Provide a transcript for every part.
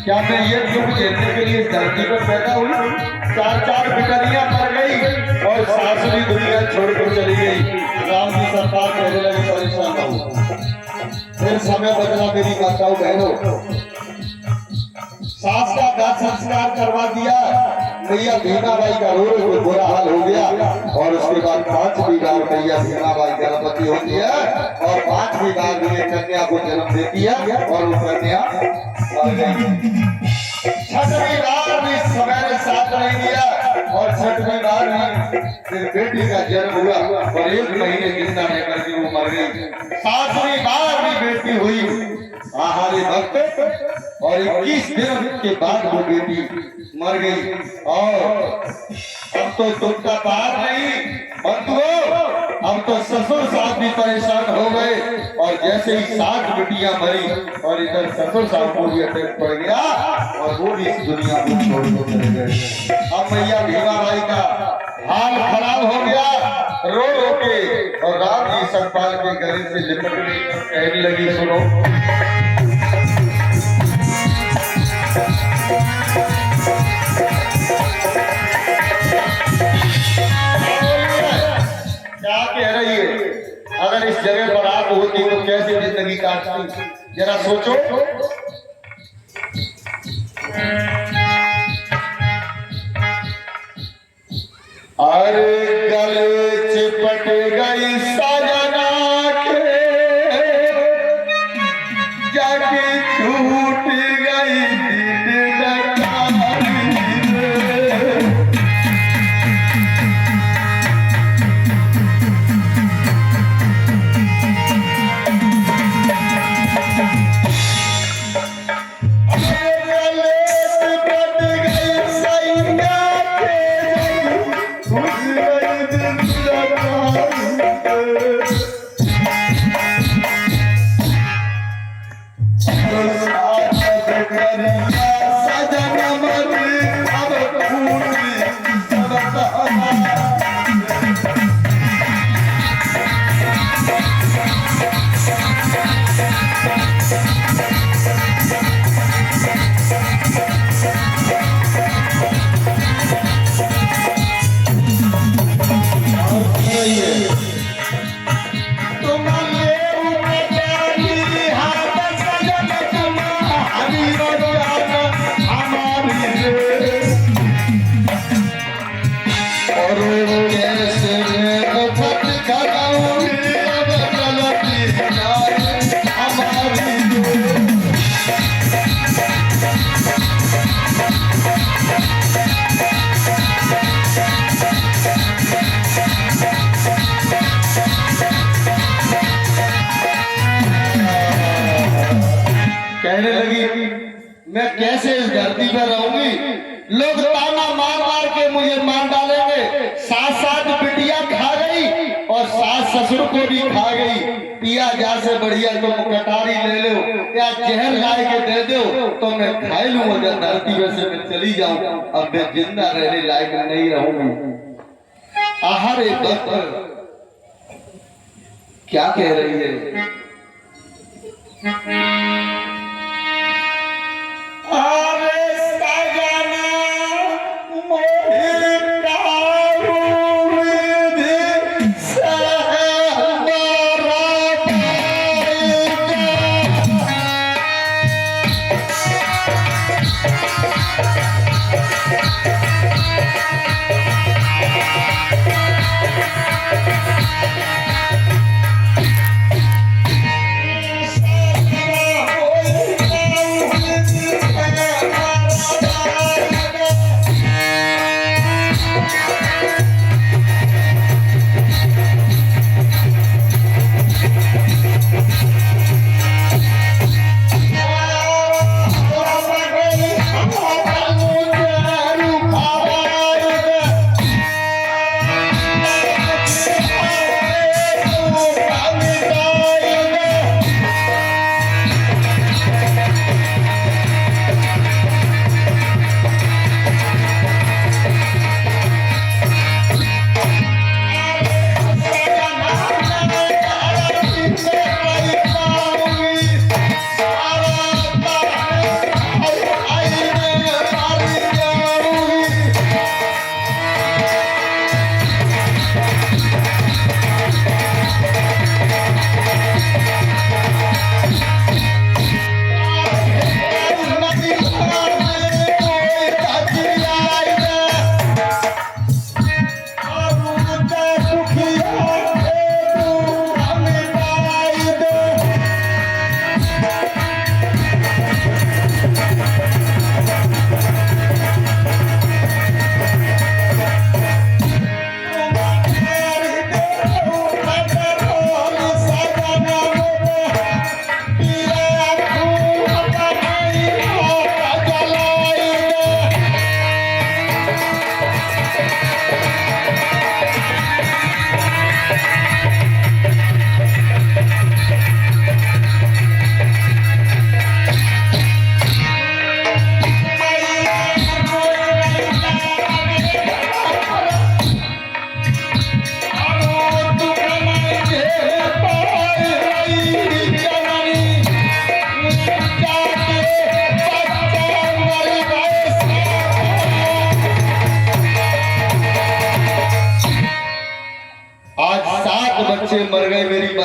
क्या मैं ये दुख झेलने के लिए धरती पर पैदा हुई? चार चार बिटरियां मर गई और सासुरी दुनिया छोड़कर चली गई। राम जी सरकार कहने लगे परेशान हो, फिर समय बदला मेरी माताओं बहनों। सास का दाह संस्कार करवा दिया, मैया भीमाबाई का रो रो बुरा हाल हो गया और उसके बाद 5वीं बार मैया भीमाबाई गर्भवती होती है और 5वीं बार ये कन्या को जन्म देती है और वो कन्या मर गई। 6वीं बार भी समय ने साथ नहीं दिया और 6वीं बार भी फिर बेटी का जन्म हुआ और 1 महीने जिंदा रह करके वो मर गई। 7वीं बार भी बेटी हुई आहारी वक्त और 21 दिन के बाद वो बेटी मर गई। और अब तो दुख का पार नहीं बंधुओं, अब तो ससुर साहब भी परेशान हो गए और जैसे ही 7 बेटियां मरी और इधर ससुर साहब को भी अटैक पड़ गया और वो भी इस दुनिया को छोड़ कर चले गए। अब मैया भीमाबाई का हाल खराब हो गया, रो रो के और राम जी सतपाल के गले से लिपट गई, कहने लगी सुनो क्या कह रही है? अगर इस जगह पर आप होती तो कैसे जिंदगी काटती, जरा सोचो। अरे गले चिपट गई सजना के जाके टूट गई कहने लगी मैं कैसे इस धरती पर रहूंगी, लोग ताना मार मार के मुझे मार डालेंगे। 7 बिटियां खा गई और 7 ससुर को भी खा गई। पिया जा से बढ़िया तुम कटारी ले लो या जहर लाए के दे दो तो मैं खा लूं, अगर धरती में से मैं चली जाऊं, अब मैं जिंदा रहने लायक नहीं रहूंगी। आहार एक वक्त क्या कह रही है?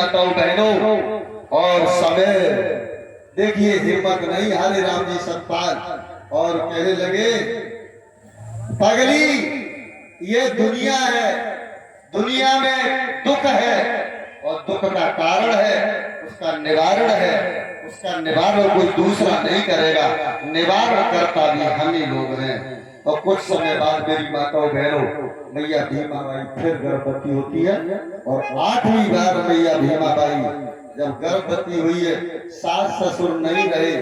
माताओं बहनों, और समय देखिए हिम्मत नहीं हारे राम जी सतपाल और कहने लगे पगली ये दुनिया है, दुनिया में दुख है और दुख का कारण है, उसका निवारण है, उसका निवारण कोई दूसरा नहीं करेगा, निवारण करता भी हम ही लोग हैं। और कुछ समय बाद मेरी माताओं बहनों मैया भीमा बाई फिर गर्भवती होती है और 8वीं बार मैया भीमा बाई जब गर्भवती हुई है, सास ससुर नहीं रहे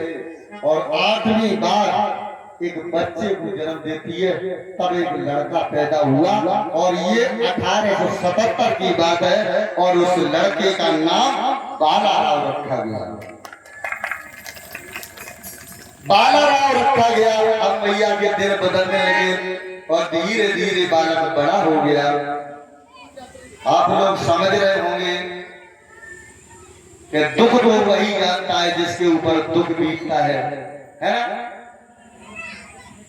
और 8वीं बार एक बच्चे को जन्म देती है, तब एक लड़का पैदा हुआ और ये 1877 की बात है और उस लड़के का नाम बालाराव रखा गया, बालाराव रखा गया। अब मैया के दिन बदलने लगे और धीरे धीरे बालक बड़ा हो गया। आप लोग समझ रहे होंगे कि दुख तो वही जानता है जिसके ऊपर दुख बीतता है ना?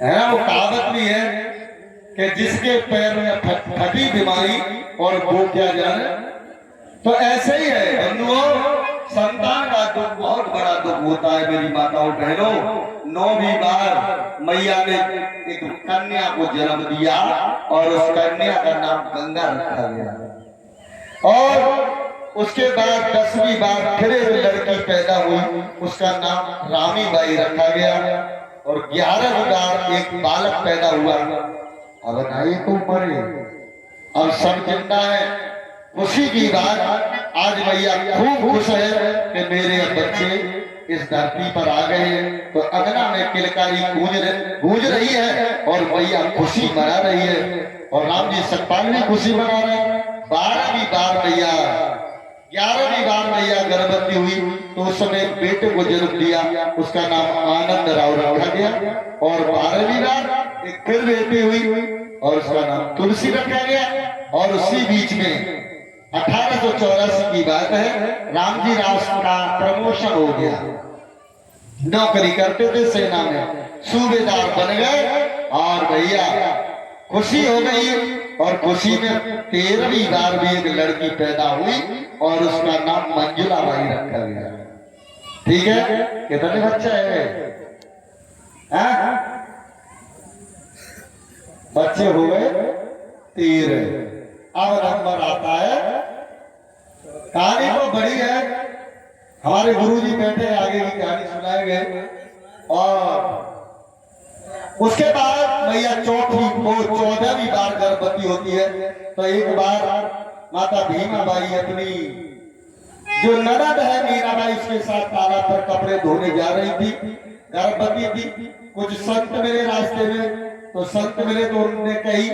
है ना? वो कहावत भी है कि जिसके पैर में फटी बीमारी और वो क्या जाने। तो ऐसे ही है बंधुओं, संतान का दुख बहुत बड़ा दुख होता है मेरी माताओं बहनों। 9वीं बार मैया ने एक कन्या को जन्म दिया और उस कन्या का नाम गंगा रखा गया और उसके बाद 10वीं बार फिर एक लड़की पैदा हुई, उसका नाम रामी बाई रखा गया और 11वीं बार एक बालक पैदा हुआ। अब बताइए तो मरे, अब सब जिंदा है। खुशी की बात, आज मैया खूब खुश है कि मेरे बच्चे इस धरती पर आ गए हैं। तो अगना में किलकारी गूंज रही है और मैया खुशी मना रही है और राम जी सतपाल भी खुशी मना रहे हैं। 12वीं बार मैया 11वीं बार मैया गर्भवती हुई तो उस समय बेटे को जन्म दिया, उसका नाम आनंद राव रखा गया और 12वीं बार एक फिर बेटी हुई और उसका नाम तुलसी रखा गया। और उसी बीच में 1884 की बात है, रामजी राव का प्रमोशन हो गया, नौकरी करते थे सेना में, सूबेदार बन गए और भैया खुशी हो गई। और खुशी में 13वीं बार भी एक लड़की पैदा हुई और उसका नाम मंजुला बाई रखा गया। ठीक है, कितने बच्चे हैं? बच्चे हो गए 13। अब नंबर आता है, कहानी तो बड़ी है, हमारे गुरुजी बैठे आगे की कहानी सुनाएंगे। और उसके बाद मैया 14वीं बार गर्भवती होती है। तो एक बार माता भीमा बाई अपनी जो ननद है मीराबाई उसके साथ तालाब पर कपड़े धोने जा रही थी, गर्भवती थी। कुछ संत मिले रास्ते में, तो संत मिले तो उन्होंने कही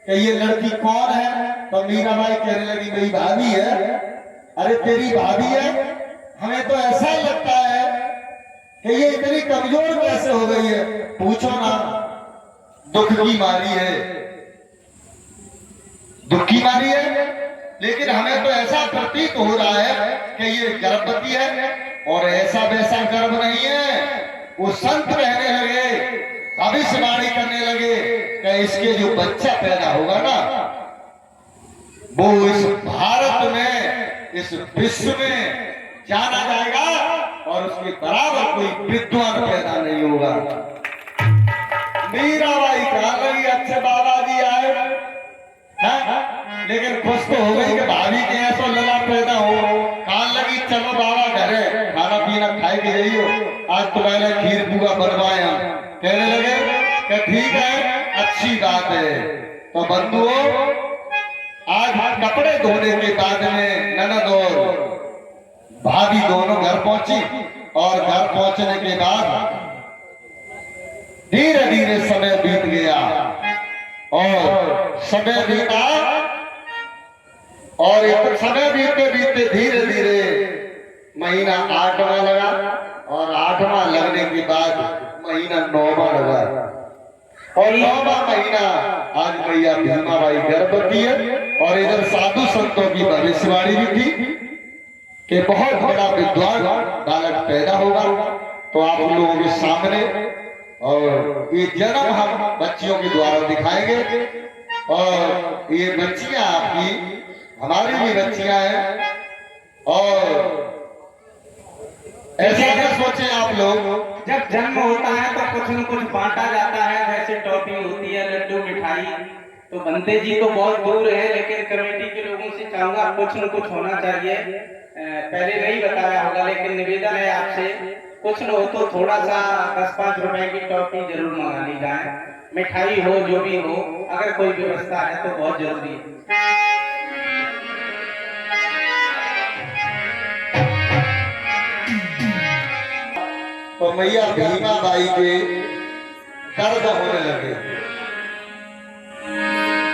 कि ये लड़की कौन है? तो मीराबाई कहने लगी मेरी भाभी है। अरे तेरी भाभी है? हमें तो ऐसा लगता है कि ये इतनी कमजोर कैसे हो गई है, पूछो ना, दुख की मारी है, दुख की मारी है। लेकिन हमें तो ऐसा प्रतीत हो रहा है कि ये गर्भवती है और ऐसा वैसा गर्भ नहीं है। वो संत कहने लगे, भविष्यवाणी करने लगे कि इसके जो बच्चा पैदा होगा ना, वो इस भारत में, इस विश्व में जाना जाएगा और उसके बराबर कोई विद्वान पैदा नहीं होगा। मीराबाई कहा लगी अच्छे बाबा जी आए हैं, लेकिन खुश तो हो गई कि भाभी के ऐसा लला पैदा हो। कहा लगी चलो बाबा घरे खाना पीना खाए के जाइयो, आज तो मैंने खीर पूरा बनवाया। कहने लगे कि ठीक है, अच्छी बात है। तो बंधुओं, आज कपड़े धोने के बाद में ननद और भाभी दोनों घर पहुंची और घर पहुंचने के बाद धीरे धीरे समय बीत गया और समय बीता और एक समय बीतते बीतते धीरे धीरे महीना 8वां लगा और 8वां लगने के बाद महीना 9वां लगा और 9वां महीना आज मैया भीमाबाई गर्भवती है। और इधर साधु संतों की भविष्यवाणी भी थी कि बहुत बड़ा विद्वान बालक पैदा होगा। तो आप लोगों के सामने और ये जन्म हम बच्चियों के द्वारा दिखाएंगे। और ये बच्चियां आपकी, हमारी भी बच्चियां हैं, और ऐसा क्या सोचे आप लोग? जब जन्म होता है तो कुछ न कुछ बांटा जाता है, जैसे टॉफी होती है, लड्डू, मिठाई। तो बंते जी तो बहुत दूर है, लेकिन कमेटी के लोगों से चाहूंगा कुछ न कुछ होना चाहिए। पहले नहीं बताया होगा, लेकिन निवेदन है आपसे, कुछ न हो तो थोड़ा सा 10-5 रुपए की टॉफी जरूर मंगा ली जाए, मिठाई हो, जो भी हो, अगर कोई व्यवस्था है तो बहुत जरूरी है। तो मैया भीमा बाई के दर्द होने लगे।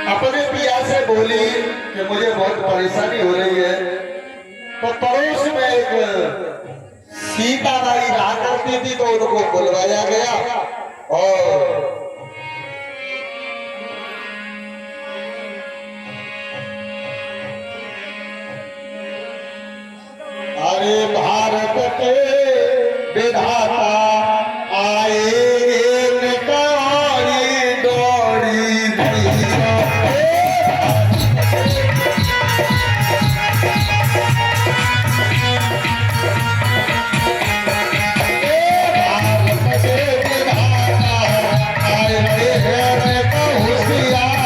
अपने पिया से बोली कि मुझे बहुत परेशानी हो रही है। तो पड़ोस में एक सीताबाई रहा करती थी, तो उनको बुलवाया गया और अरे भारत के विधाता आए निकाली डोरी दिया। भारत के विधाता आए होशियारी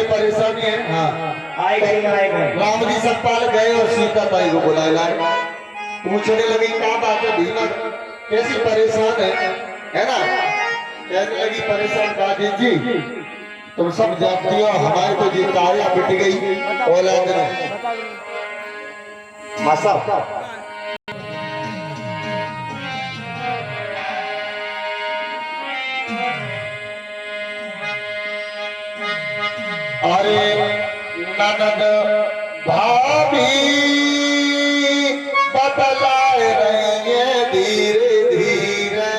परेशानी है। राम जी सतपाल गए और सीता बाई को बुलाए लाए, पूछने लगी क्या बात है भीमा कैसी परेशान है ना? कहने लगी परेशान दादी जी, तुम सब जानती हो हमारी तो जी काया पिट गई औलाद ने। मासा अरे ननद भाभी बतलाए रही है धीरे धीरे।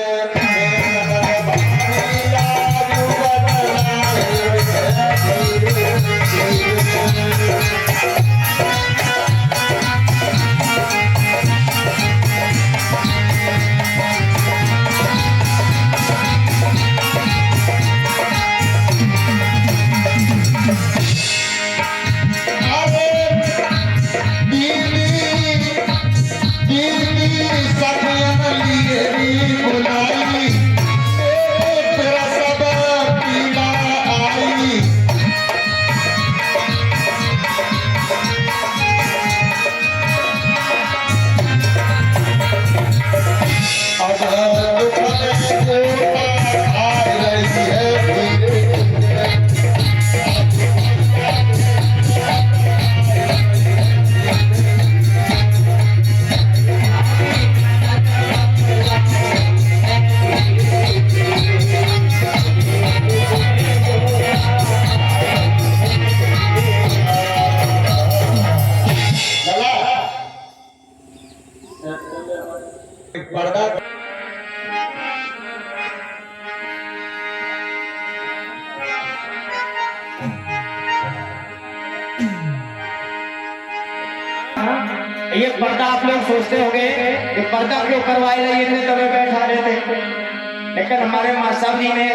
ये पर्दा आप लोग सोचते होंगे कि पर्दा क्यों करवाए रहे, इतने दबे बैठा रहे थे, लेकिन हमारे माँ साहब जी ने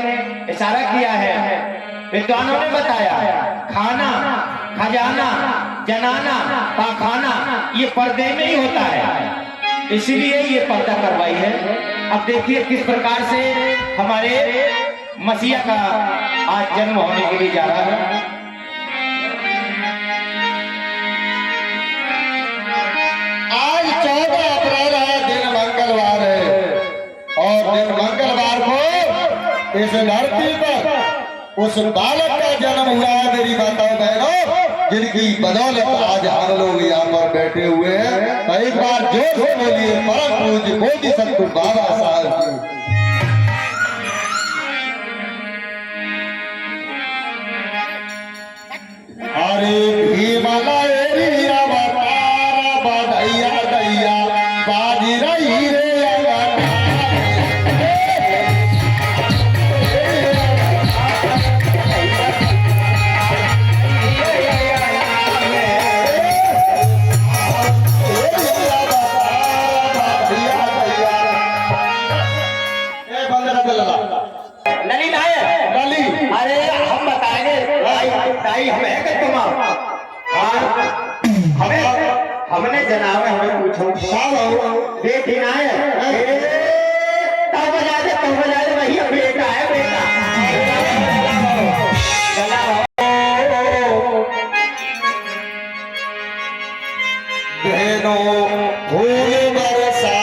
इशारा किया है, विद्वानों ने बताया, खाना, खजाना, जनाना, पाखाना ये पर्दे में ही होता है, इसीलिए ये पर्दा करवाई है। अब देखिए किस प्रकार से हमारे मसीहा का आज जन्म होने के लिए जा रहा है। आज 14 अप्रैल है, दिन मंगलवार है और दिन मंगलवार को इस धरती पर उस बालक का जन्म हुआ है मेरी माताओं बहनों, जिनकी बदौलत आज हम लोग यहाँ पर बैठे हुए हैं। तो एक बार जोर से बोलिए परम पूज्य बोधि सत्व बाबा साहब की। अरे भीमलाएरी अवतार बधैया दैया बाजी रही रे ललित आए लली। अरे हम बताएंगे ताई हमें कि तुम हमें हमने जनाब हमें पूछो बेटी ना है तब बजा दे भैया बेटा है बेटा बहनों फूल बरसा